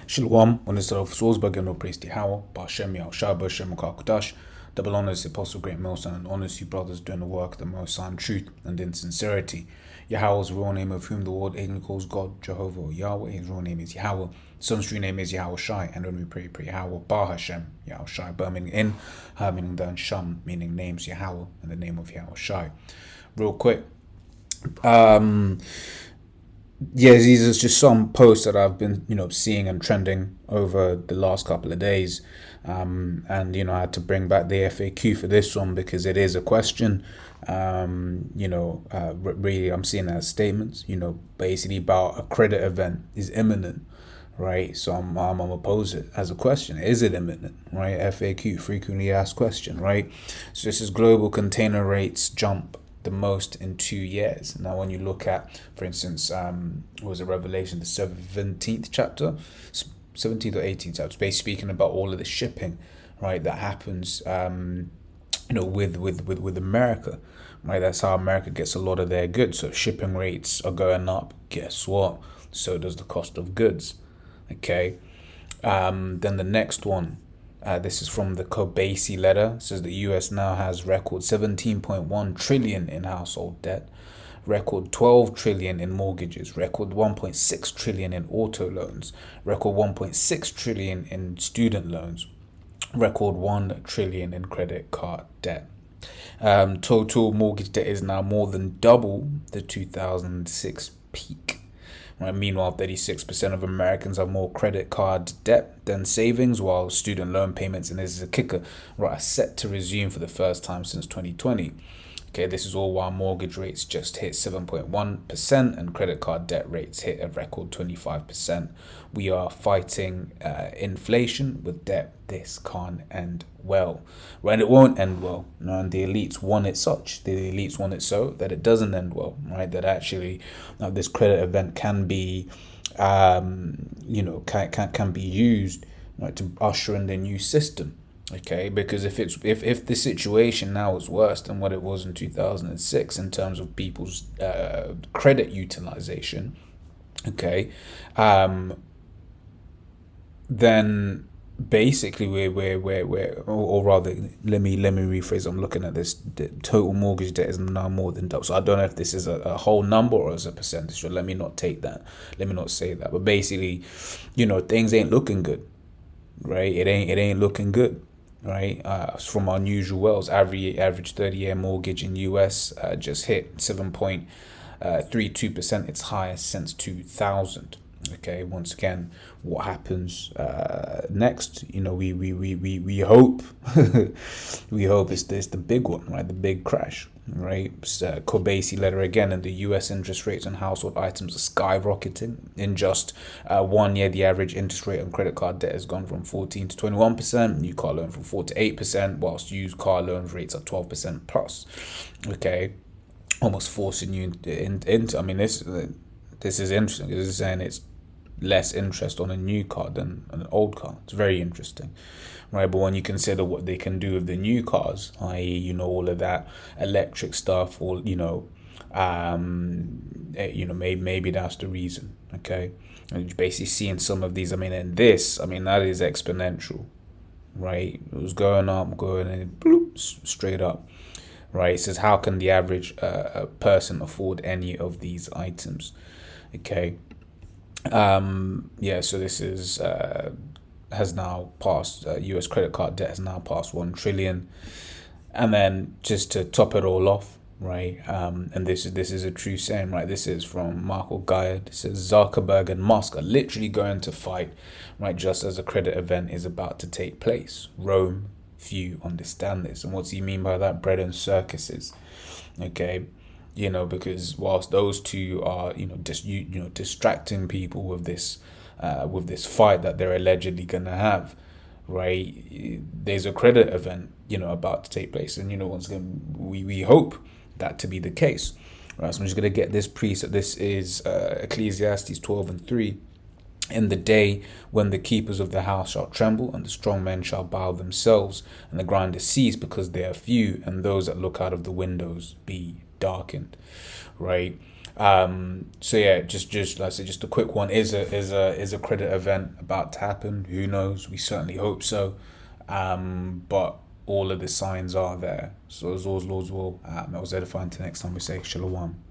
Shalom, on this of Salzburg and no praise to Howell, Bashem Yao Shaba Shem Kakudash, double honors the Apostle Great Milson, and honors you brothers doing the work of the Most High in truth and in sincerity. Yahweh's real name, of whom the world Aiden calls God, Jehovah or Yahweh. His real name is Yahweh. Son's true name is Yahweh Shai, and when we pray Yahweh Ba Hashem, Yahweh Shai, Ba meaning in, Ha meaning done, Sham meaning names Yahweh, and the name of Yahweh Shai. Real quick, yeah, these are just some posts that I've been, seeing and trending over the last couple of days. And, I had to bring back the FAQ for this one because it is a question. Really, I'm seeing it as statements, basically about a credit event is imminent, right? So I'm gonna pose it as a question. Is it imminent, right? FAQ, frequently asked question, right? So this is global container rates jump the most in 2 years. Now, when you look at, for instance, what was it, Revelation, the 17th chapter, 17th or 18th chapter, it's basically speaking about all of the shipping, right, that happens, with America, right? That's how America gets a lot of their goods. So shipping rates are going up. Guess what? So does the cost of goods. Okay. Then the next one. This is from the Kobasi letter. It says the U.S. now has record 17.1 trillion in household debt, record 12 trillion in mortgages, record 1.6 trillion in auto loans, record 1.6 trillion in student loans, record 1 trillion in credit card debt. Total mortgage debt is now more than double the 2006 peak. Right. Meanwhile, 36% of Americans have more credit card debt than savings, while student loan payments, and this is a kicker, right, are set to resume for the first time since 2020. Okay, this is all while mortgage rates just hit 7.1% and credit card debt rates hit a record 25%. We are fighting inflation with debt. This can't end well. Right, it won't end well. And the elites want it such. The elites want it so that it doesn't end well. Right, that actually this credit event can be, can be used, right, to usher in the new system. Okay, because if the situation now is worse than what it was in 2006 in terms of people's credit utilization, okay, then basically or rather, let me rephrase. I'm looking at this. The total mortgage debt is now more than double. So I don't know if this is a whole number or as a percentage. So let me not take that. Let me not say that. But basically, things ain't looking good, right? It ain't looking good. Right, from unusual wells, average 30-year mortgage in US just hit 7.32%, its highest since 2000. Okay, once again, what happens next? We hope we hope it's the big one, right? The big crash, right? Kobasi letter again, and the U.S. interest rates on household items are skyrocketing. In just 1 year, the average interest rate on credit card debt has gone from 14 to 21%, new car loan from 4 to 8%, whilst used car loan rates are 12% plus. Okay, almost forcing you into. I mean, this is interesting because it's saying it's less interest on a new car than an old car. It's very interesting, right? But when you consider what they can do with the new cars, i.e., all of that electric stuff, or maybe that's the reason. Okay, and you're basically seeing some of these. That is exponential, right? It was going up, and bloop, straight up. Right, it says, how can the average person afford any of these items? Okay, so this is has now passed. U.S. credit card debt has now passed 1 trillion, and then just to top it all off, right? And this is a true saying, right? This is from Michael Guyard. It says Zuckerberg and Musk are literally going to fight, right? Just as a credit event is about to take place. Rome. Few understand this. And what's he mean by that? Bread and circuses. Okay, because whilst those two are distracting people with this fight that they're allegedly gonna have, right, there's a credit event about to take place, and once again we hope that to be the case, right? So I'm just gonna get this precept. This is Ecclesiastes 12:3. In the day when the keepers of the house shall tremble, and the strong men shall bow themselves, and the grinders cease because they are few, and those that look out of the windows be darkened. Right? So yeah, just like I said, just a quick one. Is a credit event about to happen? Who knows? We certainly hope so. But all of the signs are there. So as always, Lord's will. That was edifying. Till next time we say Shalom.